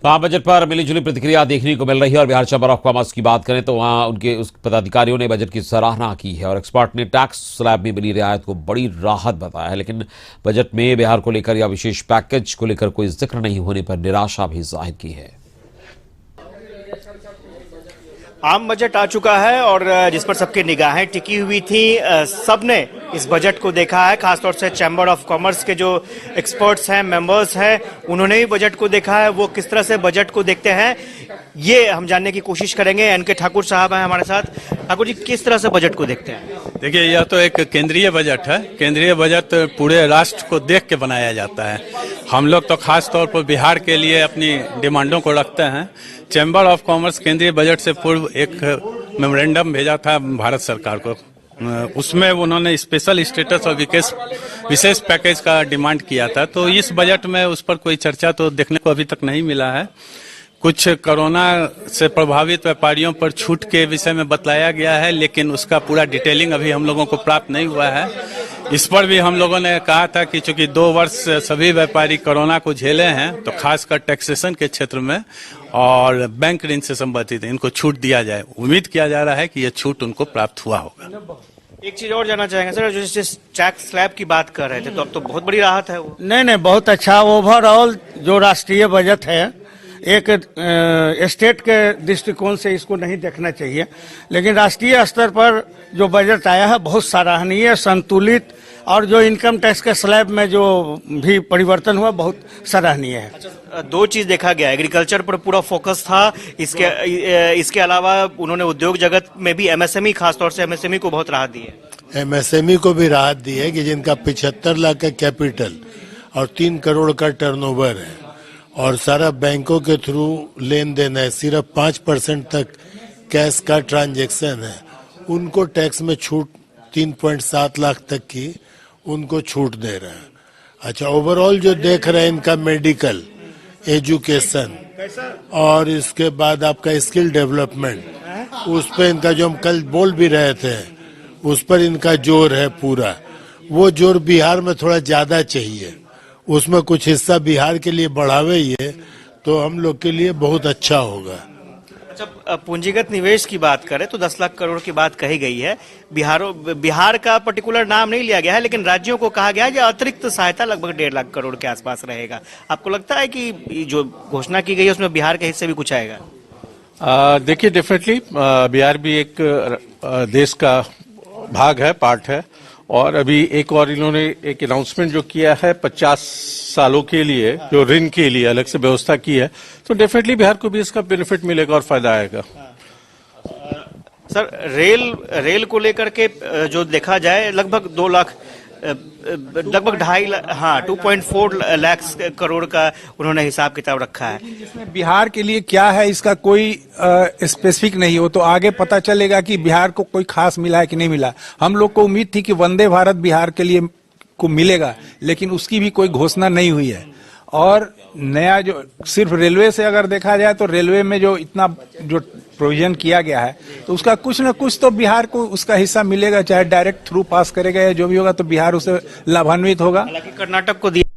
Budget पर मिलीजुली प्रतिक्रिया देखने को मिल रही है और बिहार चैंबर ऑफ कॉमर्स की बात करें तो वहां उनके उस पदाधिकारियों ने बजट की सराहना की है और एक्सपर्ट ने टैक्स स्लैब में मिली रियायत को बड़ी राहत बताया है। लेकिन बजट में बिहार को लेकर या विशेष पैकेज को लेकर कोई जिक्र नहीं होने पर निराशा भी जाहिर की है। आम बजट आ चुका है और जिस पर सबकी निगाहें टिकी हुई थी, सबने इस बजट को देखा है। खासतौर से चैम्बर ऑफ कॉमर्स के जो एक्सपर्ट्स हैं, मेंबर्स हैं, उन्होंने भी बजट को देखा है। वो किस तरह से बजट को देखते हैं ये हम जानने की कोशिश करेंगे। एनके ठाकुर साहब हैं हमारे साथ। ठाकुर जी, किस तरह से बजट को देखते हैं? देखिए, यह तो एक केंद्रीय बजट है। केंद्रीय बजट पूरे राष्ट्र को देख के बनाया जाता है। हम लोग तो खास तौर पर बिहार के लिए अपनी डिमांडों को रखते हैं। चैम्बर ऑफ कॉमर्स केंद्रीय बजट से पूर्व एक मेमोरेंडम भेजा था भारत सरकार को। उसमें उन्होंने स्पेशल स्टेटस और विशेष पैकेज का डिमांड किया था। तो इस बजट में उस पर कोई चर्चा तो देखने को अभी तक नहीं मिला है। कुछ कोरोना से प्रभावित व्यापारियों पर छूट के विषय में बतलाया गया है, लेकिन उसका पूरा डिटेलिंग अभी हम लोगों को प्राप्त नहीं हुआ है। इस पर भी हम लोगों ने कहा था कि चूंकि 2 वर्ष सभी व्यापारी कोरोना को झेले हैं, तो खासकर टैक्सेशन के क्षेत्र में और बैंक ऋण से संबंधित इनको छूट दिया जाए। उम्मीद किया जा रहा है कि यह छूट उनको प्राप्त हुआ होगा। एक चीज और जानना चाहेंगे सर, जो जिस टैक्स स्लैब की बात कर रहे थे, तो अब तो बहुत बड़ी राहत है वो। नहीं, बहुत अच्छा। ओवरऑल जो राष्ट्रीय बजट है, एक स्टेट के दृष्टिकोण से इसको नहीं देखना चाहिए, लेकिन राष्ट्रीय स्तर पर जो बजट आया है बहुत सराहनीय, संतुलित, और जो इनकम टैक्स के स्लैब में जो भी परिवर्तन हुआ बहुत सराहनीय है। अच्छा, 2 चीज देखा गया। एग्रीकल्चर पर पूरा फोकस था। इसके अलावा उन्होंने उद्योग जगत में भी एमएसएमई, खासतौर से एमएसएमई को बहुत राहत दी है। एमएसएमई को भी राहत दी है कि जिनका 75 लाख का कैपिटल और 3 करोड़ का टर्नओवर है और सारा बैंकों के थ्रू लेन देन है, सिर्फ 5% तक कैश का ट्रांजैक्शन है, उनको टैक्स में छूट 3.7 लाख तक की उनको छूट दे रहे हैं। अच्छा, ओवरऑल जो देख रहे हैं इनका मेडिकल, एजुकेशन और इसके बाद आपका स्किल डेवलपमेंट, उस पर इनका जो हम कल बोल भी रहे थे, उस पर इनका जोर है पूरा। वो जोर बिहार में थोड़ा ज्यादा चाहिए, उसमें कुछ हिस्सा बिहार के लिए बढ़ावे ही है, तो हम लोग के लिए बहुत अच्छा होगा। जब पूंजीगत निवेश की बात करें तो 10 लाख करोड़ की बात कही गई है। बिहार का पर्टिकुलर नाम नहीं लिया गया है, लेकिन राज्यों को कहा गया है कि अतिरिक्त सहायता लगभग 1.5 लाख करोड़ के आसपास रहेगा। आपको लगता है कि जो घोषणा की गई है उसमें बिहार के हिस्से भी कुछ आएगा? देखिए, डेफिनेटली बिहार भी एक देश का भाग है, पार्ट है, और अभी एक और इन्होंने एक अनाउंसमेंट जो किया है 50 सालों के लिए जो ऋण के लिए अलग से व्यवस्था की है, तो डेफिनेटली बिहार को भी इसका बेनिफिट मिलेगा और फायदा आएगा। सर, रेल को लेकर के जो देखा जाए लगभग 2 लाख, लगभग 2.4 लाख करोड़ का उन्होंने हिसाब किताब रखा है। इसमें बिहार के लिए क्या है इसका कोई स्पेसिफिक नहीं हो, तो आगे पता चलेगा कि बिहार को कोई खास मिला है कि नहीं मिला। हम लोग को उम्मीद थी कि वंदे भारत बिहार के लिए को मिलेगा, लेकिन उसकी भी कोई घोषणा नहीं हुई है। और नया जो सिर्फ रेलवे से अगर देखा जाए तो रेलवे में जो इतना जो प्रोविजन किया गया है, तो उसका कुछ न कुछ तो बिहार को उसका हिस्सा मिलेगा, चाहे डायरेक्ट थ्रू पास करेगा या जो भी होगा, तो बिहार उसे लाभान्वित होगा। हालांकि कर्नाटक को दिया